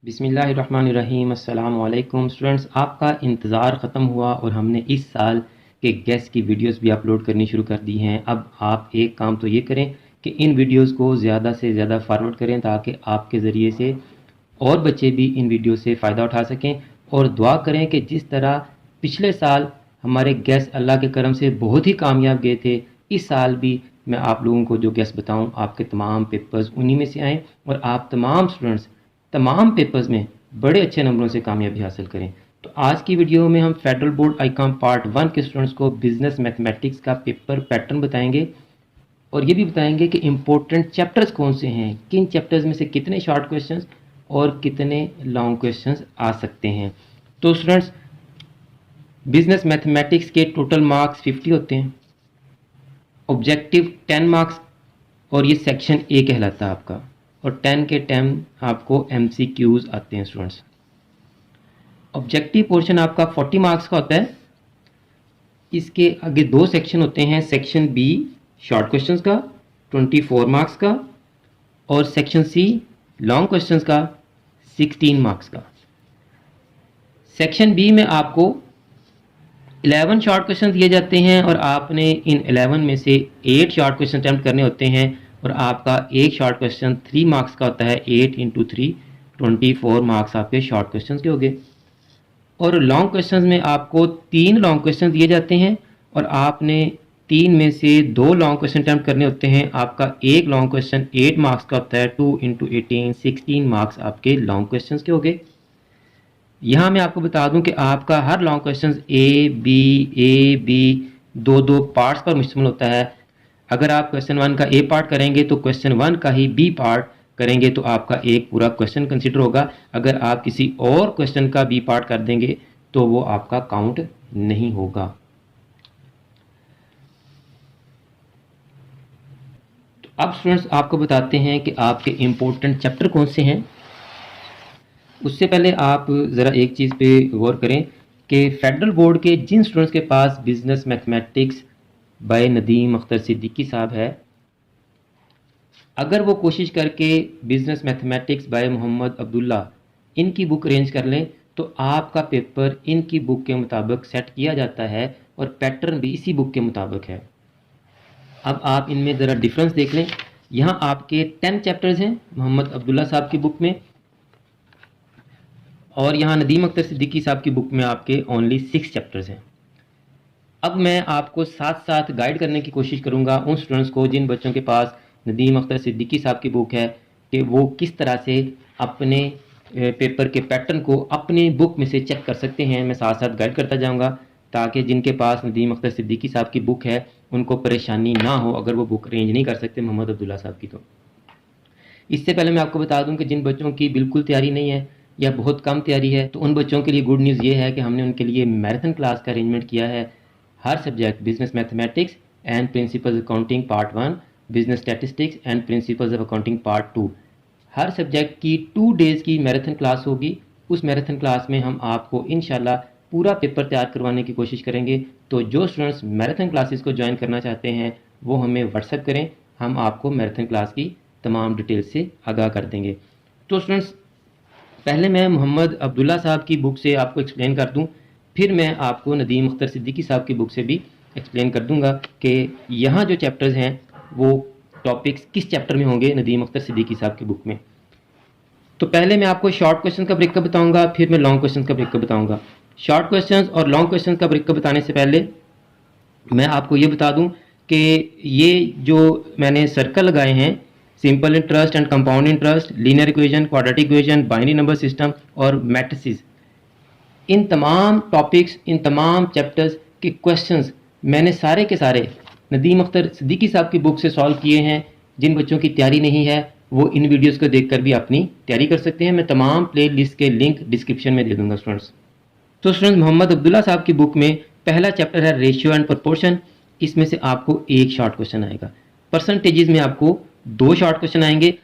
बिस्मिल्लाहिर्रहमानिर्रहीम। अस्सलाम वालेकुम स्टूडेंट्स, आपका इंतज़ार ख़त्म हुआ और हमने इस साल के गेस की वीडियोस भी अपलोड करनी शुरू कर दी हैं। अब आप एक काम तो ये करें कि इन वीडियोस को ज़्यादा से ज़्यादा फॉरवर्ड करें ताकि आपके ज़रिए से और बच्चे भी इन वीडियो से फ़ायदा उठा सकें। और दुआ करें कि जिस तरह पिछले साल हमारे गेस अल्लाह के करम से बहुत ही कामयाब गए थे, इस साल भी मैं आप लोगों को जो गेस बताऊं आपके तमाम पेपर्स उन्हीं में से आएँ और आप तमाम स्टूडेंट्स तमाम पेपर्स में बड़े अच्छे नंबरों से कामयाबी हासिल करें। तो आज की वीडियो में हम फेडरल बोर्ड आईकॉम पार्ट 1 के स्टूडेंट्स को बिजनेस मैथमेटिक्स का पेपर पैटर्न बताएंगे और ये भी बताएंगे कि इम्पोर्टेंट चैप्टर्स कौन से हैं, किन चैप्टर्स में से कितने शॉर्ट क्वेश्चंस और कितने लॉन्ग क्वेश्चंस आ सकते हैं। तो स्टूडेंट्स, बिजनेस मैथमेटिक्स के टोटल मार्क्स 50 होते हैं, ऑब्जेक्टिव 10 मार्क्स और ये सेक्शन ए कहलाता है आपका, और 10 के 10 आपको MCQs आते हैं स्टूडेंट्स। ऑब्जेक्टिव पोर्शन आपका 40 मार्क्स का होता है। इसके आगे दो सेक्शन होते हैं, सेक्शन बी शॉर्ट क्वेश्चंस का 24 मार्क्स का और सेक्शन सी लॉन्ग क्वेश्चंस का 16 मार्क्स का। सेक्शन बी में आपको 11 शॉर्ट क्वेश्चन दिए जाते हैं और आपने इन 11 में से 8 शॉर्ट क्वेश्चन अटैम्प्ट करने होते हैं और आपका एक शॉर्ट क्वेश्चन 3 मार्क्स का होता है। 8 × 3 24 मार्क्स आपके शॉर्ट क्वेश्चन के हो गए। और लॉन्ग क्वेश्चन में आपको 3 लॉन्ग क्वेश्चन दिए जाते हैं और आपने 3 में से 2 लॉन्ग क्वेश्चन अटैम्प्ट करने होते हैं। आपका एक लॉन्ग क्वेश्चन 8 मार्क्स का होता है। 2 × 18 16 मार्क्स आपके लॉन्ग क्वेश्चन के हो गए। यहाँ मैं आपको बता दूं कि आपका हर लॉन्ग क्वेश्चन ए बी दो दो पार्ट्स पर मुश्तमिल होता है। अगर आप क्वेश्चन 1 का ए पार्ट करेंगे तो क्वेश्चन 1 का ही बी पार्ट करेंगे तो आपका एक पूरा क्वेश्चन कंसिडर होगा। अगर आप किसी और क्वेश्चन का बी पार्ट कर देंगे तो वो आपका काउंट नहीं होगा। तो अब स्टूडेंट्स आपको बताते हैं कि आपके इम्पोर्टेंट चैप्टर कौन से हैं। उससे पहले आप ज़रा एक चीज़ पे गौर करें कि फेडरल बोर्ड के जिन स्टूडेंट्स के पास business mathematics by Nadeem Akhtar Siddiqui साहब है, अगर वो कोशिश करके business mathematics by Mohammad Abdullah इनकी बुक अरेंज कर लें तो आपका पेपर इनकी बुक के मुताबिक सेट किया जाता है और पैटर्न भी इसी बुक के मुताबिक है। अब आप इनमें ज़रा डिफरेंस देख लें। यहाँ आपके 10 चैप्टर्स हैं मोहम्मद अब्दुल्ला साहब की बुक में और यहाँ नदीम अख्तर सिद्दीकी साहब की बुक में आपके ओनली 6 चैप्टर्स हैं। अब मैं आपको साथ साथ गाइड करने की कोशिश करूँगा उन स्टूडेंट्स को जिन बच्चों के पास नदीम अख्तर सिद्दीकी साहब की बुक है कि वो किस तरह से अपने पेपर के पैटर्न को अपनी बुक में से चेक कर सकते हैं। मैं साथ साथ गाइड करता जाऊँगा ताकि जिनके पास नदीम अख्तर सिद्दीकी साहब की बुक है उनको परेशानी ना हो अगर वो बुक अरेंज नहीं कर सकते मोहम्मद अब्दुल्ला साहब की। तो इससे पहले मैं आपको बता दूं कि जिन बच्चों की बिल्कुल तैयारी नहीं है या बहुत कम तैयारी है तो उन बच्चों के लिए गुड न्यूज़ ये है कि हमने उनके लिए मैराथन क्लास का अरेंजमेंट किया है। हर subject business mathematics and principles accounting part 1, business statistics and principles of accounting part 2, हर सब्जेक्ट की 2 डेज़ की मैराथन क्लास होगी। उस मैराथन क्लास में हम आपको इंशाल्लाह पूरा पेपर तैयार करवाने की कोशिश करेंगे। तो जो स्टूडेंट्स मैराथन क्लासेस को ज्वाइन करना चाहते हैं वो हमें व्हाट्सएप करें, हम आपको मैराथन क्लास की तमाम डिटेल से आगाह कर देंगे। तो स्टूडेंट्स, पहले मैं मोहम्मद अब्दुल्ला साहब की बुक से आपको एक्सप्लेन कर दूं, फिर मैं आपको नदीम अख्तर सिद्दीकी साहब की बुक से भी एक्सप्लेन कर दूंगा कि यहाँ जो चैप्टर्स हैं वो टॉपिक्स किस चैप्टर में होंगे नदीम अख्तर सिद्दीकी साहब की बुक में। तो पहले मैं आपको शॉर्ट क्वेश्चन का ब्रेकअप बताऊंगा, फिर मैं लॉन्ग क्वेश्चन का ब्रेकअप बताऊंगा। शॉर्ट क्वेश्चन और लॉन्ग क्वेश्चन का ब्रेकअप बताने से पहले मैं आपको ये बता दूं कि ये जो मैंने सर्कल लगाए हैं, simple interest and compound interest, linear equation, quadratic equation, binary number system और मैट्रिसेस, इन तमाम टॉपिक्स, इन तमाम चैप्टर्स के क्वेश्चंस मैंने सारे के सारे नदीम अख्तर सिद्दीकी साहब की बुक से सॉल्व किए हैं। जिन बच्चों की तैयारी नहीं है वो इन वीडियोस को देखकर भी अपनी तैयारी कर सकते हैं। मैं तमाम प्ले लिस्ट के लिंक डिस्क्रिप्शन में दे दूंगा स्टूडेंट्स। तो स्टूडेंट्स, मोहम्मद अब्दुल्ला साहब की बुक में पहला चैप्टर है रेशियो एंड प्रोपोर्शन। इसमें से आपको एक शॉर्ट क्वेश्चन आएगा। परसेंटेजेस में आपको 2 शॉर्ट क्वेश्चन आएंगे।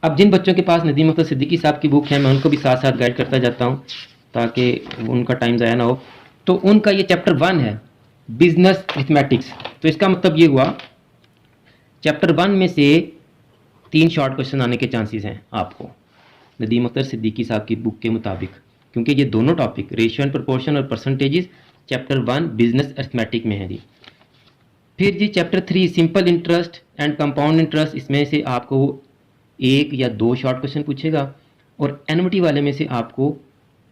अब जिन बच्चों के पास नदीम अख्तर सिद्दीकी साहब की बुक है मैं उनको भी साथ साथ गाइड करता जाता हूँ ताकि उनका टाइम ज़ाया ना हो। तो उनका ये चैप्टर 1 है बिजनेस मैथमेटिक्स। तो इसका मतलब ये हुआ चैप्टर 1 में से 3 शॉर्ट क्वेश्चन आने के चांसेस हैं आपको। नदीम अख्तर सिद्दीकी साहब की बुक के मुताबिक, क्योंकि ये दोनों टॉपिक रेशियो एंड प्रोपोर्शन और परसेंटेजेस चैप्टर 1 बिजनेस अर्थमेटिक में है जी। फिर जी chapter 3 simple interest and compound interest, इसमें से आपको एक या दो शॉर्ट क्वेश्चन पूछेगा और एनुइटी वाले में से आपको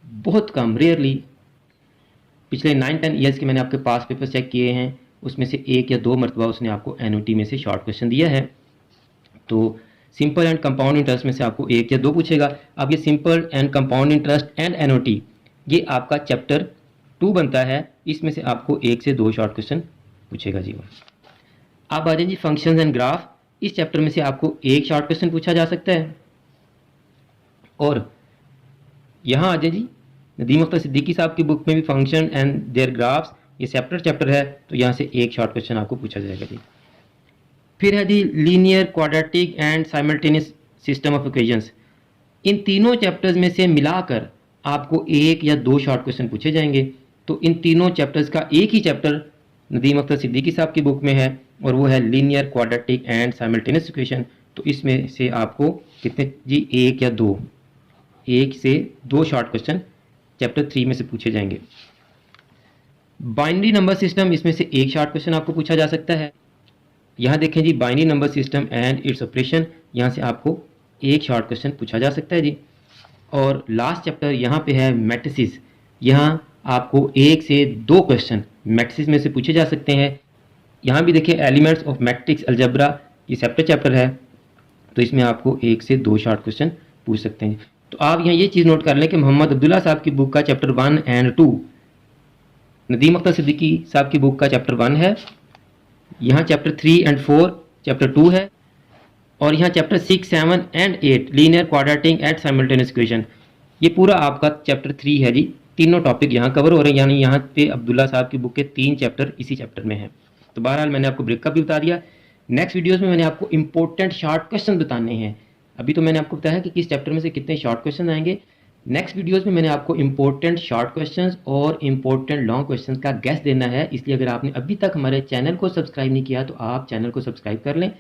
बहुत कम, रेयरली, पिछले 9-10 ईयर्स के मैंने आपके पास पेपर चेक किए हैं, उसमें से एक या दो मरतबा उसने आपको एनुइटी में से शॉर्ट क्वेश्चन दिया है। तो सिंपल एंड कंपाउंड इंटरेस्ट में से आपको एक या दो पूछेगा। अब ये simple and compound interest and annuity ये आपका चैप्टर 2 बनता है, इसमें से आपको एक से दो शॉर्ट क्वेश्चन पूछेगा जी। आप आ जाए जी फंक्शंस एंड ग्राफ, इस चैप्टर में से आपको एक शॉर्ट क्वेश्चन पूछा जा सकता है। और यहाँ आ जाए जी नदीम अख्तर सिद्दीकी साहब की बुक में भी फंक्शन एंड देयर ग्राफ्स, ये सेपरेट चैप्टर है, तो यहाँ से एक शॉर्ट क्वेश्चन आपको पूछा जाएगा जी। फिर है जी linear, quadratic and simultaneous system of equations, इन तीनों चैप्टर्स में से मिलाकर आपको एक या दो शॉर्ट क्वेश्चन पूछे जाएंगे। तो इन तीनों चैप्टर्स का एक ही चैप्टर नदीम अख्तर सिद्दीकी साहब की बुक में है और वो है linear, quadratic and simultaneous equation. तो इसमें से आपको कितने जी, एक या दो, एक से दो शॉर्ट क्वेश्चन चैप्टर 3 में से पूछे जाएंगे। बाइनरी नंबर सिस्टम, इसमें से एक शॉर्ट क्वेश्चन आपको पूछा जा सकता है। यहाँ देखें जी binary number system and its operation, यहाँ से आपको एक शॉर्ट क्वेश्चन पूछा जा सकता है जी। और लास्ट चैप्टर यहाँ पे है मैट्रिसेस, यहाँ आपको एक से दो क्वेश्चन मैट्रिसेस में से पूछे जा सकते हैं। यहाँ भी देखिए एलिमेंट्स ऑफ मैट्रिक्स अलजेब्रा, ये सेपरेट चैप्टर है, तो इसमें आपको एक से दो शॉर्ट क्वेश्चन पूछ सकते हैं। तो आप यहाँ ये चीज़ नोट कर लें कि मोहम्मद अब्दुल्ला साहब की बुक का चैप्टर 1 एंड 2, नदीम अख्तर सिद्दीकी साहब की बुक का चैप्टर 1 है, यहाँ चैप्टर 3 एंड 4 चैप्टर 2 है, और यहाँ chapter 6, 7 and 8 linear, quadratic and simultaneous equation, ये पूरा आपका चैप्टर 3 है जी। तीनों टॉपिक यहाँ कवर हो रहे हैं, यानी यहाँ पे अब्दुल्ला साहब की बुक के 3 चैप्टर इसी चैप्टर में है। तो बहरहाल मैंने आपको ब्रेकअप भी बता दिया। नेक्स्ट वीडियोज़ में मैंने आपको इंपॉर्टेंट शॉर्ट क्वेश्चन बताने हैं। अभी तो मैंने आपको बताया कि किस चैप्टर में से कितने शॉर्ट क्वेश्चन आएंगे। नेक्स्ट वीडियोस में मैंने आपको इंपॉर्टेंट शॉर्ट क्वेश्चंस और इंपॉर्टेंट लॉन्ग क्वेश्चंस का गेस देना है। इसलिए अगर आपने अभी तक हमारे चैनल को सब्सक्राइब नहीं किया तो आप चैनल को सब्सक्राइब कर लें,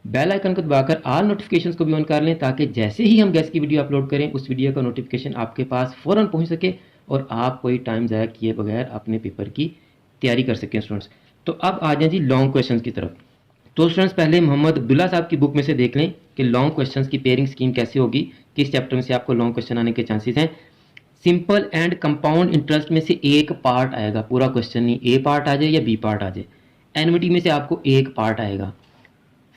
बेल आइकन को दबाकर ऑल नोटिफिकेशंस को भी ऑन कर लें, ताकि जैसे ही हम गेस की वीडियो अपलोड करें उस वीडियो का नोटिफिकेशन आपके पास फ़ौरन पहुँच सके और आप कोई टाइम ज़ाया किए बगैर अपने पेपर की तैयारी कर सकें स्टूडेंट्स। तो अब आ जाएँ जी लॉन्ग क्वेश्चन की तरफ। तो स्टूडेंट्स पहले मोहम्मद अब्दुल्ला साहब की बुक में से देख लें कि लॉन्ग क्वेश्चंस की पेयरिंग स्कीम कैसे होगी, किस चैप्टर में से आपको लॉन्ग क्वेश्चन आने के चांसेस हैं। सिंपल एंड कंपाउंड इंटरेस्ट में से एक पार्ट आएगा, पूरा क्वेश्चन नहीं, ए पार्ट आ जाए या बी पार्ट आ जाए। एनुइटी में से आपको एक पार्ट आएगा।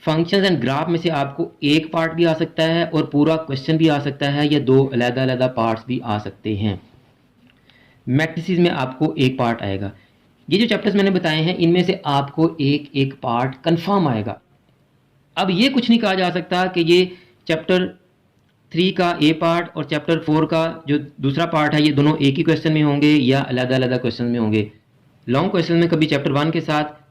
फंक्शंस एंड ग्राफ में से आपको एक पार्ट भी आ सकता है और पूरा क्वेश्चन भी आ सकता है, या दो अलग-अलग पार्ट्स भी आ सकते हैं। मैट्रिसेस में आपको एक पार्ट आएगा। ये जो चैप्टर्स मैंने बताए हैं इनमें से आपको एक एक पार्ट कंफर्म आएगा। अब ये कुछ नहीं कहा जा सकता कि ये चैप्टर 3 का ए पार्ट और चैप्टर 4 का जो दूसरा पार्ट है ये दोनों एक ही क्वेश्चन में होंगे या अलग-अलग क्वेश्चन में होंगे। लॉन्ग क्वेश्चन में कभी चैप्टर 1 के साथ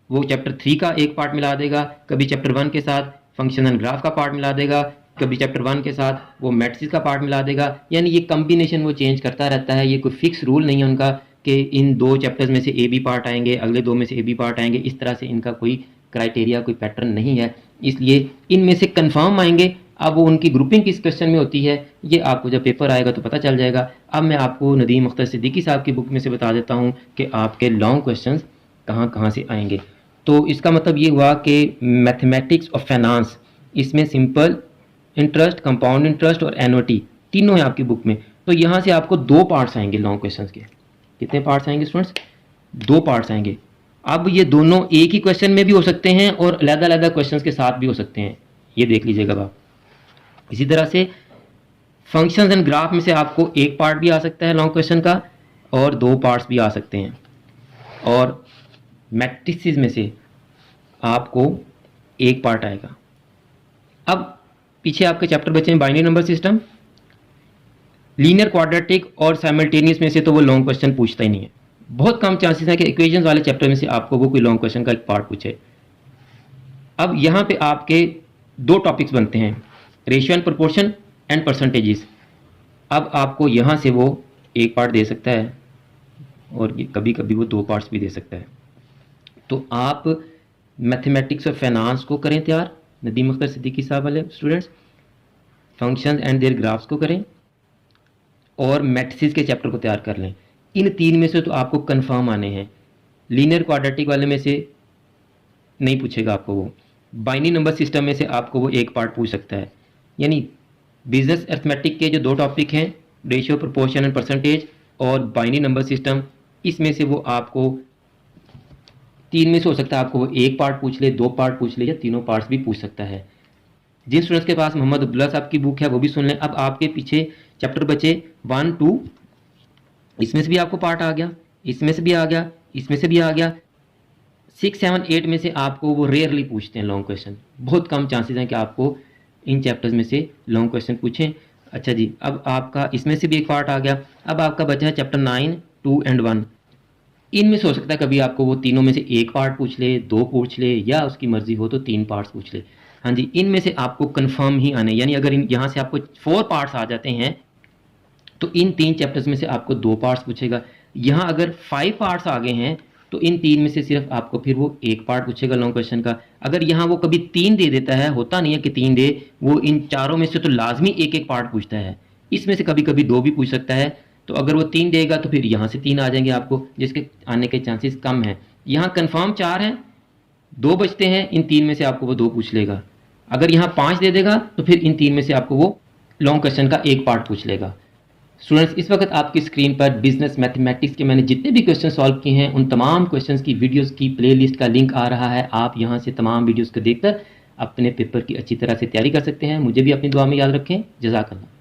वो चैप्टर 3 का एक पार्ट मिला देगा, कभी चैप्टर 1 के साथ फंक्शन एंड ग्राफ का पार्ट मिला देगा, कभी चैप्टर 1 के साथ वो मैट्रिसेस का पार्ट मिला देगा। यानी ये कम्बिनेशन वो चेंज करता रहता है, ये कोई फिक्स रूल नहीं है उनका कि इन दो चैप्टर्स में से ए बी पार्ट आएंगे, अगले दो में से ए बी पार्ट आएंगे। इस तरह से इनका कोई क्राइटेरिया, कोई पैटर्न नहीं है, इसलिए इनमें से कंफर्म आएंगे। अब वो उनकी ग्रुपिंग किस क्वेश्चन में होती है ये आपको जब पेपर आएगा तो पता चल जाएगा। अब मैं आपको नदीम अख्तर सिद्दीकी साहब की बुक में से बता देता हूँ कि आपके लॉन्ग क्वेश्चंस कहाँ कहाँ से आएंगे। तो इसका मतलब ये हुआ कि मैथमेटिक्स और फाइनेंस, इसमें सिंपल इंटरेस्ट, कंपाउंड इंटरेस्ट और एनुइटी तीनों है आपकी बुक में। तो यहाँ से आपको दो पार्ट्स आएंगे लॉन्ग क्वेश्चंस के। कितने पार्ट्स आएंगे स्टूडेंट्स? दो पार्ट्स आएंगे। अब ये दोनों एक ही क्वेश्चन में भी हो सकते हैं और अलग-अलग क्वेश्चंस के साथ भी हो सकते हैं, ये देख लीजिएगा आप। इसी तरह से फंक्शंस एंड ग्राफ में से आपको एक पार्ट भी आ सकता है लॉन्ग क्वेश्चन का और दो पार्ट्स भी आ सकते हैं, और मैट्रिसेस में से आपको एक पार्ट आएगा। अब पीछे आपके चैप्टर बचे हैं binary number system, linear, quadratic और साइमल्टेनियस में से तो वो लॉन्ग क्वेश्चन पूछता ही नहीं है। बहुत कम चांसेस है कि इक्वेशंस वाले चैप्टर में से आपको वो कोई लॉन्ग क्वेश्चन का एक पार्ट पूछे। अब यहाँ पे आपके दो टॉपिक्स बनते हैं, ratio and proportion and percentages. अब आपको यहाँ से वो एक पार्ट दे सकता है और कभी कभी वो दो पार्ट्स भी दे सकता है। तो आप मैथमेटिक्स और फाइनेंस को करें तैयार, नदीम अख्तर सिद्दीकी साहब वाले students. Functions and their graphs को करें और मैट्रिसेस के चैप्टर को तैयार कर लें। इन 3 में से तो आपको कंफर्म आने हैं। लीनियर क्वाड्रेटिक वाले में से नहीं पूछेगा आपको वो। बाइनरी नंबर सिस्टम में से आपको वो एक पार्ट पूछ सकता है। यानी बिजनेस अर्थमेटिक के जो 2 टॉपिक हैं, रेशियो, प्रोपोर्शन एंड परसेंटेज और बाइनरी नंबर सिस्टम, इसमें से वो आपको 3 में से हो सकता है आपको वो एक पार्ट पूछ ले, 2 पार्ट पूछ ले या तीनों पार्ट्स भी पूछ सकता है। जिन स्टूडेंट्स के पास मोहम्मद अब्दुल्ला साहब की बुक है वो भी सुन लें। अब आपके पीछे चैप्टर बचे 1, 2, इसमें से भी आपको पार्ट आ गया, इसमें से भी आ गया, इसमें से भी आ गया। 6, 7, 8 में से आपको वो रेयरली पूछते हैं लॉन्ग क्वेश्चन। बहुत कम चांसेस हैं कि आपको इन चैप्टर्स में से लॉन्ग क्वेश्चन पूछें। अच्छा जी, अब आपका इसमें से भी एक पार्ट आ गया। अब आपका बचा है चैप्टर 9, 2 एंड 1। इनमें से हो सकता है कभी आपको वो तीनों में से एक पार्ट पूछ ले, 2 पूछ ले, या उसकी मर्जी हो तो 3 पार्ट्स पूछ ले। हाँ जी, इनमें से आपको कंफर्म ही आने, यानी अगर यहाँ से आपको 4 पार्ट्स आ जाते हैं तो इन 3 चैप्टर्स में से आपको 2 पार्ट्स पूछेगा। यहाँ अगर 5 पार्ट्स आ गए हैं तो इन 3 में से सिर्फ आपको फिर वो एक पार्ट पूछेगा लॉन्ग क्वेश्चन का। अगर यहाँ वो कभी 3 दे देता है, होता नहीं है कि 3 दे, वो इन चारों में से तो लाजमी एक एक पार्ट पूछता है। इसमें से कभी कभी 2 भी पूछ सकता है। तो अगर वो 3 देगा तो फिर यहाँ से 3 आ जाएंगे आपको, जिसके आने के चांसेस कम हैं। यहाँ कन्फर्म 4 हैं, 2 बचते हैं, इन 3 में से आपको वो 2 पूछ लेगा। अगर यहाँ 5 दे देगा तो फिर इन 3 में से आपको वो लॉन्ग क्वेश्चन का एक पार्ट पूछ लेगा। स्टूडेंट्स, इस वक्त आपकी स्क्रीन पर बिजनेस मैथमेटिक्स के मैंने जितने भी क्वेश्चन सॉल्व किए हैं उन तमाम क्वेश्चंस की वीडियोस की प्लेलिस्ट का लिंक आ रहा है। आप यहां से तमाम वीडियोस को देखकर अपने पेपर की अच्छी तरह से तैयारी कर सकते हैं। मुझे भी अपनी दुआ में याद रखें। जज़ाकल्लाह।